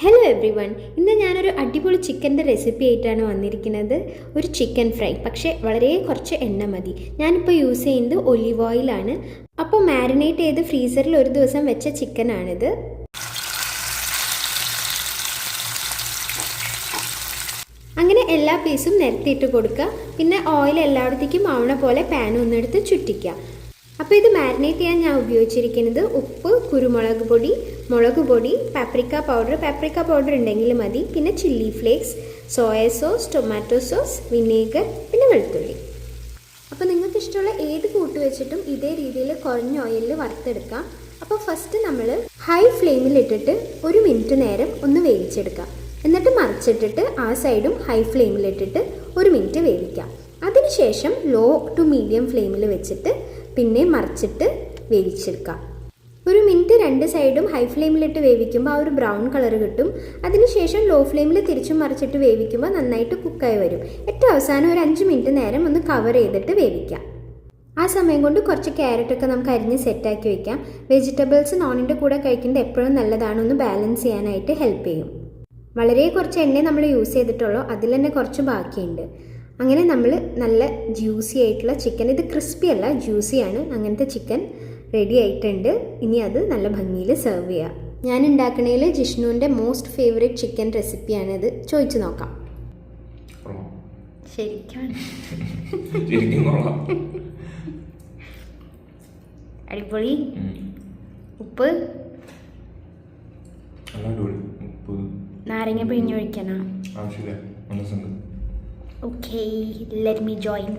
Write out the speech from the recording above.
Hello every one, ഇന്ന് ഞാനൊരു അടിപൊളി ചിക്കൻ്റെ റെസിപ്പി ആയിട്ടാണ് വന്നിരിക്കുന്നത്. ഒരു ചിക്കൻ ഫ്രൈ, പക്ഷേ വളരെ കുറച്ച് എണ്ണ മതി. ഞാനിപ്പോൾ യൂസ് ചെയ്യുന്നത് ഒലിവ് ഓയിലാണ്. അപ്പോൾ മാരിനേറ്റ് ചെയ്ത് ഫ്രീസറിൽ ഒരു ദിവസം വെച്ച ചിക്കനാണിത്. അങ്ങനെ എല്ലാ പീസും നിരത്തിയിട്ട് കൊടുക്കുക. പിന്നെ ഓയിൽ എല്ലായിടത്തേക്കും ആവണ പോലെ പാൻ ഒന്നെടുത്ത് ചുറ്റിക്കുക. അപ്പോൾ ഇത് മാരിനേറ്റ് ചെയ്യാൻ ഞാൻ ഉപയോഗിച്ചിരിക്കുന്നത് ഉപ്പ്, കുരുമുളക് പൊടി, മുളക് പൊടി, പാപ്രിക്ക പൗഡർ ഉണ്ടെങ്കിൽ മതി, പിന്നെ chilli flakes, soya sauce, tomato sauce, vinegar, പിന്നെ വെളുത്തുള്ളി. അപ്പോൾ നിങ്ങൾക്ക് ഇഷ്ടമുള്ള ഏത് കൂട്ട് വെച്ചിട്ടും ഇതേ രീതിയിൽ കുറഞ്ഞ ഓയിലിൽ വറുത്തെടുക്കാം. അപ്പോൾ ഫസ്റ്റ് നമ്മൾ ഹൈ ഫ്ലെയിമിൽ ഇട്ടിട്ട് 1 മിനിറ്റ് നേരം ഒന്ന് വേവിച്ചെടുക്കാം. എന്നിട്ട് മറിച്ചിട്ടിട്ട് ആ സൈഡും ഹൈ ഫ്ലെയിമിലിട്ടിട്ട് 1 മിനിറ്റ് വേവിക്കാം. അതിനുശേഷം ലോ ടു മീഡിയം ഫ്ലെയിമിൽ വെച്ചിട്ട് പിന്നെ മറിച്ചിട്ട് വേവിച്ചെടുക്കാം. 1 മിനിറ്റ് 2 സൈഡും ഹൈ ഫ്ലെയിമിലിട്ട് വേവിക്കുമ്പോൾ ആ ഒരു ബ്രൗൺ കളർ കിട്ടും. അതിനുശേഷം ലോ ഫ്ലെയിമിൽ തിരിച്ചും മറിച്ചിട്ട് വേവിക്കുമ്പോൾ നന്നായിട്ട് കുക്കായി വരും. ഏറ്റവും അവസാനം ഒരു 5 മിനിറ്റ് നേരം ഒന്ന് കവർ ചെയ്തിട്ട് വേവിക്കാം. ആ സമയം കൊണ്ട് കുറച്ച് ക്യാരറ്റൊക്കെ നമുക്ക് അരിഞ്ഞ് സെറ്റാക്കി വയ്ക്കാം. വെജിറ്റബിൾസ് നോണിൻ്റെ കൂടെ കഴിക്കുന്നത് എപ്പോഴും നല്ലതാണ്, ഒന്ന് ബാലൻസ് ചെയ്യാനായിട്ട് ഹെൽപ്പ് ചെയ്യും. വളരെ കുറച്ച് എണ്ണ നമ്മൾ യൂസ് ചെയ്തിട്ടുള്ളൂ, അതിൽ തന്നെ കുറച്ച് ബാക്കിയുണ്ട്. അങ്ങനെ നമ്മൾ നല്ല ജ്യൂസി ആയിട്ടുള്ള ചിക്കൻ, ഇത് ക്രിസ്പി അല്ല ജ്യൂസിയാണ്, അങ്ങനത്തെ ചിക്കൻ റെഡി ആയിട്ടുണ്ട്. ഇനി അത് നല്ല ഭംഗിയിൽ സെർവ് ചെയ്യാം. ഞാൻ ഉണ്ടാക്കണതിൽ ജിഷ്ണുവിൻ്റെ മോസ്റ്റ് ഫേവറേറ്റ് ചിക്കൻ റെസിപ്പിയാണിത്. ചോദിച്ചു നോക്കാം. ശരിക്കും അടിപൊളി. ഉപ്പ് നാരങ്ങ പിഴിഞ്ഞൊഴിക്കാനാ? Okay, let me join.